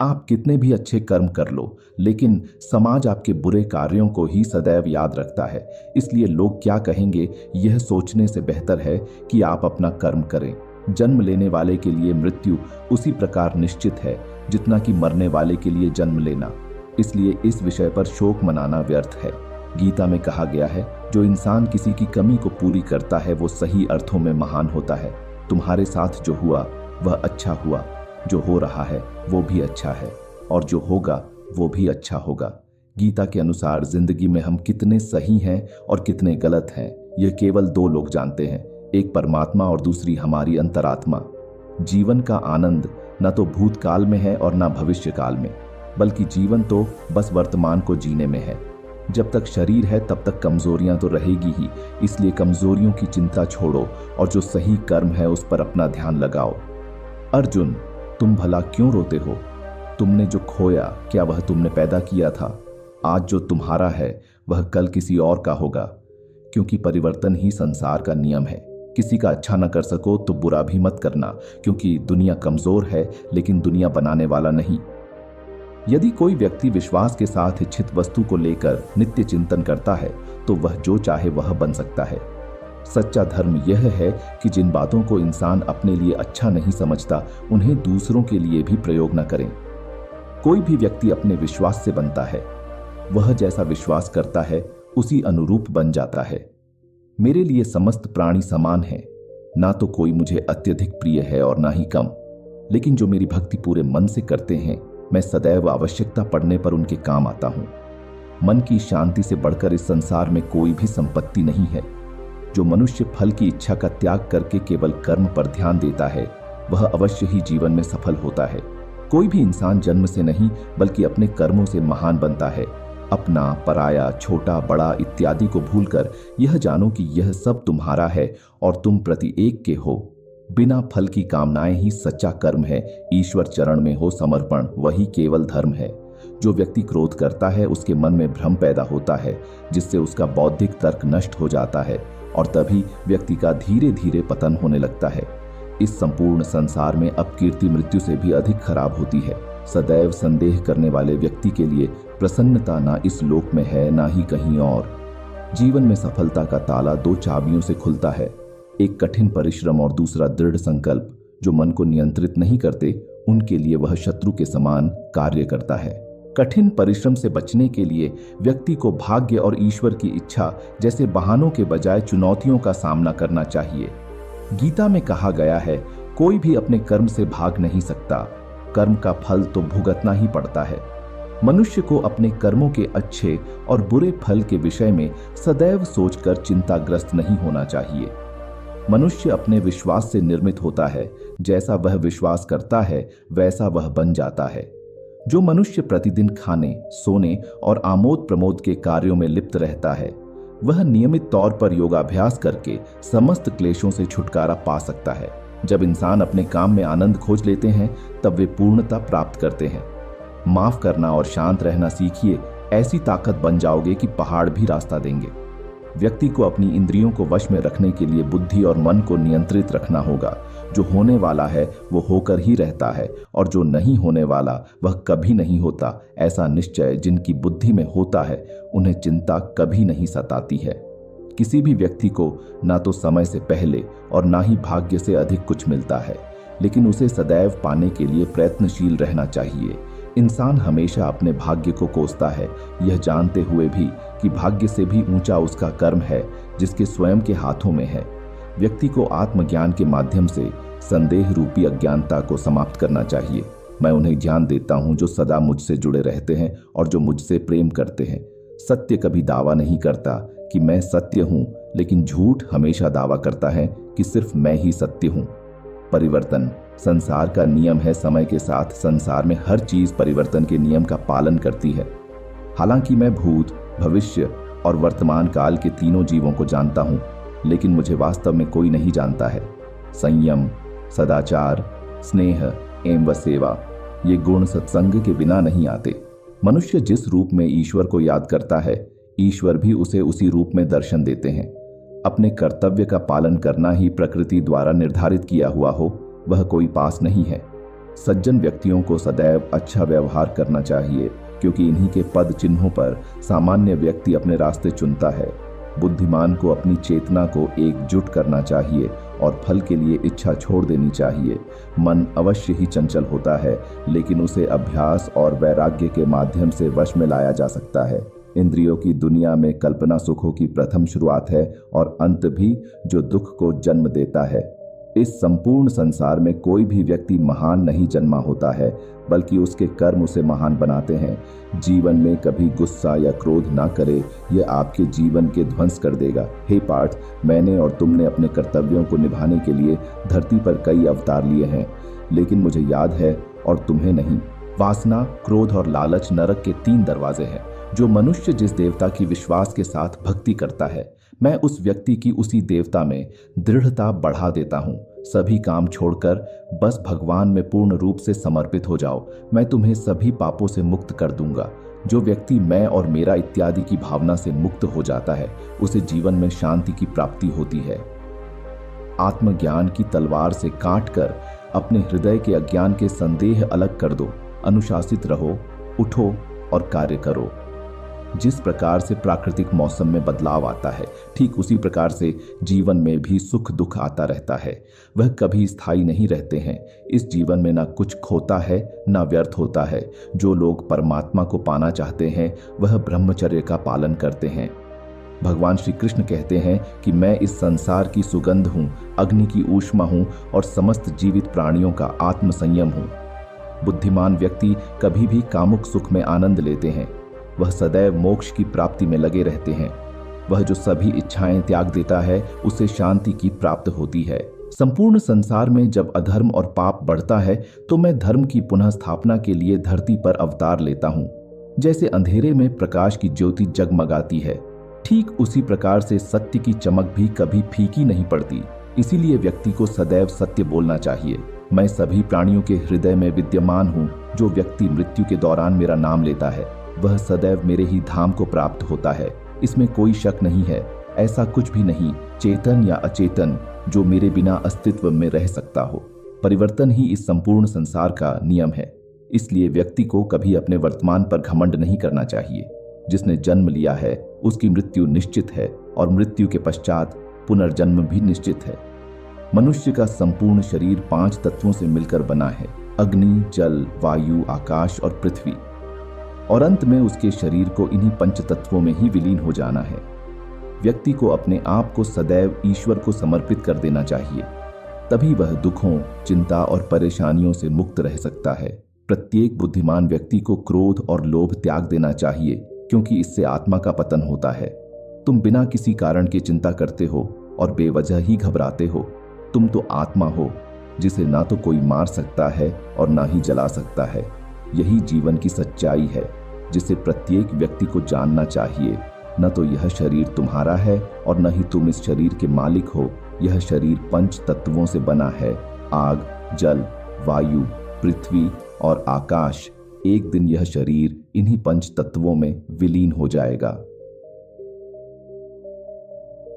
आप कितने भी अच्छे कर्म कर लो, लेकिन समाज आपके बुरे कार्यों को ही सदैव याद रखता है। इसलिए लोग क्या कहेंगे, यह सोचने से बेहतर है कि आप अपना कर्म करें। जन्म लेने वाले के लिए मृत्यु उसी प्रकार निश्चित है जितना कि मरने वाले के लिए जन्म लेना। इसलिए इस विषय पर शोक मनाना व्यर्थ है। गीता में कहा गया है, जो इंसान किसी की कमी को पूरी करता है वो सही अर्थों में महान होता है। तुम्हारे साथ जो हुआ वह अच्छा हुआ, जो हो रहा है वो भी अच्छा है, और जो होगा वो भी अच्छा होगा। गीता के अनुसार जिंदगी में हम कितने सही हैं और कितने गलत हैं, यह केवल दो लोग जानते हैं, एक परमात्मा और दूसरी हमारी अंतरात्मा। जीवन का आनंद न तो भूतकाल में है और न भविष्य काल में, बल्कि जीवन तो बस वर्तमान को जीने में है। जब तक शरीर है तब तक कमजोरियां तो रहेगी ही, इसलिए कमजोरियों की चिंता छोड़ो और जो सही कर्म है उस पर अपना ध्यान लगाओ। अर्जुन, तुम भला क्यों रोते हो? तुमने जो खोया क्या वह तुमने पैदा किया था? आज जो तुम्हारा है वह कल किसी और का होगा, क्योंकि परिवर्तन ही संसार का नियम है। किसी का अच्छा न कर सको तो बुरा भी मत करना, क्योंकि दुनिया कमजोर है लेकिन दुनिया बनाने वाला नहीं। यदि कोई व्यक्ति विश्वास के साथ इच्छित वस्तु को लेकर नित्य चिंतन करता है तो वह जो चाहे वह बन सकता है। सच्चा धर्म यह है कि जिन बातों को इंसान अपने लिए अच्छा नहीं समझता उन्हें दूसरों के लिए भी प्रयोग न करें। कोई भी व्यक्ति अपने विश्वास से बनता है, वह जैसा विश्वास करता है उसी अनुरूप बन जाता है। मेरे लिए समस्त प्राणी समान हैं, ना तो कोई मुझे अत्यधिक प्रिय है और ना ही कम, लेकिन जो मेरी भक्ति पूरे मन से करते हैं मैं सदैव आवश्यकता पड़ने पर उनके काम आता हूं। मन की शांति से बढ़कर इस संसार में कोई भी संपत्ति नहीं है। जो मनुष्य फल की इच्छा का त्याग करके केवल कर्म पर ध्यान देता है वह अवश्य ही जीवन में सफल होता है। कोई भी इंसान जन्म से नहीं बल्कि अपने कर्मों से महान बनता है। अपना, पराया, छोटा, बड़ा इत्यादि को भूलकर यह जानो कि यह सब तुम्हारा है और तुम प्रति एक के हो। बिना फल की कामनाएं ही सच्चा कर्म है। ईश्वर चरण में हो समर्पण, वही केवल धर्म है। जो व्यक्ति क्रोध करता है उसके मन में भ्रम पैदा होता है, जिससे उसका बौद्धिक तर्क नष्ट हो जाता है और तभी व्यक्ति का धीरे धीरे पतन होने लगता है। इस संपूर्ण संसार में अपकीर्ति मृत्यु से भी अधिक खराब होती है। सदैव संदेह करने वाले व्यक्ति के लिए प्रसन्नता ना इस लोक में है ना ही कहीं और। जीवन में सफलता का ताला दो चाबियों से खुलता है, एक कठिन परिश्रम और दूसरा दृढ़ संकल्प। जो मन को नियंत्रित नहीं करते उनके लिए वह शत्रु के समान कार्य करता है। कठिन परिश्रम से बचने के लिए व्यक्ति को भाग्य और ईश्वर की इच्छा जैसे बहानों के बजाय चुनौतियों का सामना करना चाहिए। गीता में कहा गया है, कोई भी अपने कर्म से भाग नहीं सकता, कर्म का फल तो भुगतना ही पड़ता है। मनुष्य को अपने कर्मों के अच्छे और बुरे फल के विषय में सदैव सोचकर चिंताग्रस्त नहीं होना चाहिए। मनुष्य अपने विश्वास से निर्मित होता है, जैसा वह विश्वास करता है वैसा वह बन जाता है। जो मनुष्य प्रतिदिन खाने, सोने और आमोद प्रमोद के कार्यों में लिप्त रहता है वह नियमित तौर पर योगाभ्यास करके समस्त क्लेशों से छुटकारा पा सकता है। जब इंसान अपने काम में आनंद खोज लेते हैं तब वे पूर्णता प्राप्त करते हैं। माफ करना और शांत रहना सीखिए, ऐसी ताकत बन जाओगे कि पहाड़ भी रास्ता देंगे। व्यक्ति को अपनी इंद्रियों को वश में रखने के लिए बुद्धि और मन को नियंत्रित रखना होगा। जो होने वाला है वो होकर ही रहता है और जो नहीं होने वाला वह कभी नहीं होता। ऐसा निश्चय जिनकी बुद्धि में होता है उन्हें चिंता कभी नहीं सताती है। किसी भी व्यक्ति को ना तो समय से पहले और ना ही भाग्य से अधिक कुछ मिलता है, लेकिन उसे सदैव पाने के लिए प्रयत्नशील रहना चाहिए। इंसान हमेशा अपने भाग्य को कोसता है, यह जानते हुए भी कि भाग्य से भी ऊंचा उसका कर्म है जिसके स्वयं के हाथों में है। व्यक्ति को आत्मज्ञान के माध्यम से संदेह रूपी अज्ञानता को समाप्त करना चाहिए। मैं उन्हें ज्ञान देता हूं जो सदा मुझसे जुड़े रहते हैं और जो मुझसे प्रेम करते हैं। सत्य कभी दावा नहीं करता कि मैं सत्य हूं, लेकिन झूठ हमेशा दावा करता है कि सिर्फ मैं ही सत्य हूं। परिवर्तन संसार का नियम है। समय के साथ संसार में हर चीज परिवर्तन के नियम का पालन करती है। हालांकि मैं भूत, भविष्य और वर्तमान काल के तीनों जीवों को जानता हूं, लेकिन मुझे वास्तव में कोई नहीं जानता है। संयम, सदाचार, स्नेह एवं व सेवा, ये गुण सत्संग के बिना नहीं आते। मनुष्य जिस रूप में ईश्वर को याद करता है, ईश्वर भी उसे उसी रूप में दर्शन देते हैं। अपने कर्तव्य का पालन करना ही प्रकृति द्वारा निर्धारित किया हुआ हो, वह कोई पास नहीं है। सज्जन व्यक्तियों को सदैव अच्छा व्यवहार करना चाहिए, क्योंकि इन्हीं के पद चिन्हों पर सामान्य व्यक्ति अपने रास्ते चुनता है। बुद्धिमान को अपनी चेतना को एकजुट करना चाहिए और फल के लिए इच्छा छोड़ देनी चाहिए। मन अवश्य ही चंचल होता है, लेकिन उसे अभ्यास और वैराग्य के माध्यम से वश में लाया जा सकता है। इंद्रियों की दुनिया में कल्पना सुखों की प्रथम शुरुआत है और अंत भी, जो दुख को जन्म देता है। इस संपूर्ण संसार में कोई भी व्यक्ति महान नहीं जन्मा होता है, बल्कि उसके कर्म उसे महान बनाते हैं। जीवन में कभी गुस्सा या क्रोध ना करे, यह आपके जीवन के ध्वंस कर देगा। हे पार्थ, मैंने और तुमने अपने कर्तव्यों को निभाने के लिए धरती पर कई अवतार लिए हैं, लेकिन मुझे याद है और तुम्हें नहीं। वासना, क्रोध और लालच नरक के 3 दरवाजे हैं। जो मनुष्य जिस देवता की विश्वास के साथ भक्ति करता है, मैं उस व्यक्ति की उसी देवता में दृढ़ता बढ़ा देता हूँ। सभी काम छोड़कर बस भगवान में पूर्ण रूप से समर्पित हो जाओ, मैं तुम्हें सभी पापों से मुक्त कर दूंगा। जो व्यक्ति मैं और मेरा इत्यादि की भावना से मुक्त हो जाता है, उसे जीवन में शांति की प्राप्ति होती है। आत्मज्ञान की तलवार से काटकर अपने हृदय के अज्ञान के संदेह अलग कर दो। अनुशासित रहो, उठो और कार्य करो। जिस प्रकार से प्राकृतिक मौसम में बदलाव आता है, ठीक उसी प्रकार से जीवन में भी सुख दुख आता रहता है। वह कभी स्थायी नहीं रहते हैं। इस जीवन में ना कुछ खोता है, ना व्यर्थ होता है। जो लोग परमात्मा को पाना चाहते हैं, वह ब्रह्मचर्य का पालन करते हैं। भगवान श्री कृष्ण कहते हैं कि मैं इस संसार की सुगंध हूँ, अग्नि की ऊष्मा हूँ और समस्त जीवित प्राणियों का आत्म संयम हूँ। बुद्धिमान व्यक्ति कभी भी कामुक सुख में आनंद लेते हैं। वह सदैव मोक्ष की प्राप्ति में लगे रहते हैं। वह जो सभी इच्छाएं त्याग देता है, उसे शांति की प्राप्त होती है। संपूर्ण संसार में जब अधर्म और पाप बढ़ता है, तो मैं धर्म की पुनः स्थापना के लिए धरती पर अवतार लेता हूँ। जैसे अंधेरे में प्रकाश की ज्योति जगमगाती है, ठीक उसी प्रकार से सत्य की चमक भी कभी फीकी नहीं पड़ती। इसीलिए व्यक्ति को सदैव सत्य बोलना चाहिए। मैं सभी प्राणियों के हृदय में विद्यमान हूँ। जो व्यक्ति मृत्यु के दौरान मेरा नाम लेता है, वह सदैव मेरे ही धाम को प्राप्त होता है। इसमें कोई शक नहीं है। ऐसा कुछ भी नहीं, चेतन या अचेतन, जो मेरे बिना अस्तित्व में रह सकता हो। परिवर्तन ही इस संपूर्ण संसार का नियम है। इसलिए व्यक्ति को कभी अपने वर्तमान पर घमंड नहीं करना चाहिए। जिसने जन्म लिया है, उसकी मृत्यु निश्चित है और मृत्यु के पश्चात पुनर्जन्म भी निश्चित है। मनुष्य का संपूर्ण शरीर 5 तत्वों से मिलकर बना है: अग्नि, जल, वायु, आकाश और पृथ्वी। और अंत में उसके शरीर को इन्हीं 5 तत्वों में ही विलीन हो जाना है। व्यक्ति को अपने आप को सदैव ईश्वर को समर्पित कर देना चाहिए, तभी वह दुखों, चिंता और परेशानियों से मुक्त रह सकता है। प्रत्येक बुद्धिमान व्यक्ति को क्रोध और लोभ त्याग देना चाहिए, क्योंकि इससे आत्मा का पतन होता है। तुम बिना किसी कारण की चिंता करते हो और बेवजह ही घबराते हो। तुम तो आत्मा हो, जिसे ना तो कोई मार सकता है और ना ही जला सकता है। यही जीवन की सच्चाई है, जिसे प्रत्येक व्यक्ति को जानना चाहिए। न तो यह शरीर तुम्हारा है और न ही तुम इस शरीर के मालिक हो। यह शरीर 5 तत्वों से बना है: आग, जल, वायु, पृथ्वी और आकाश। एक दिन यह शरीर इन्हीं 5 तत्वों में विलीन हो जाएगा।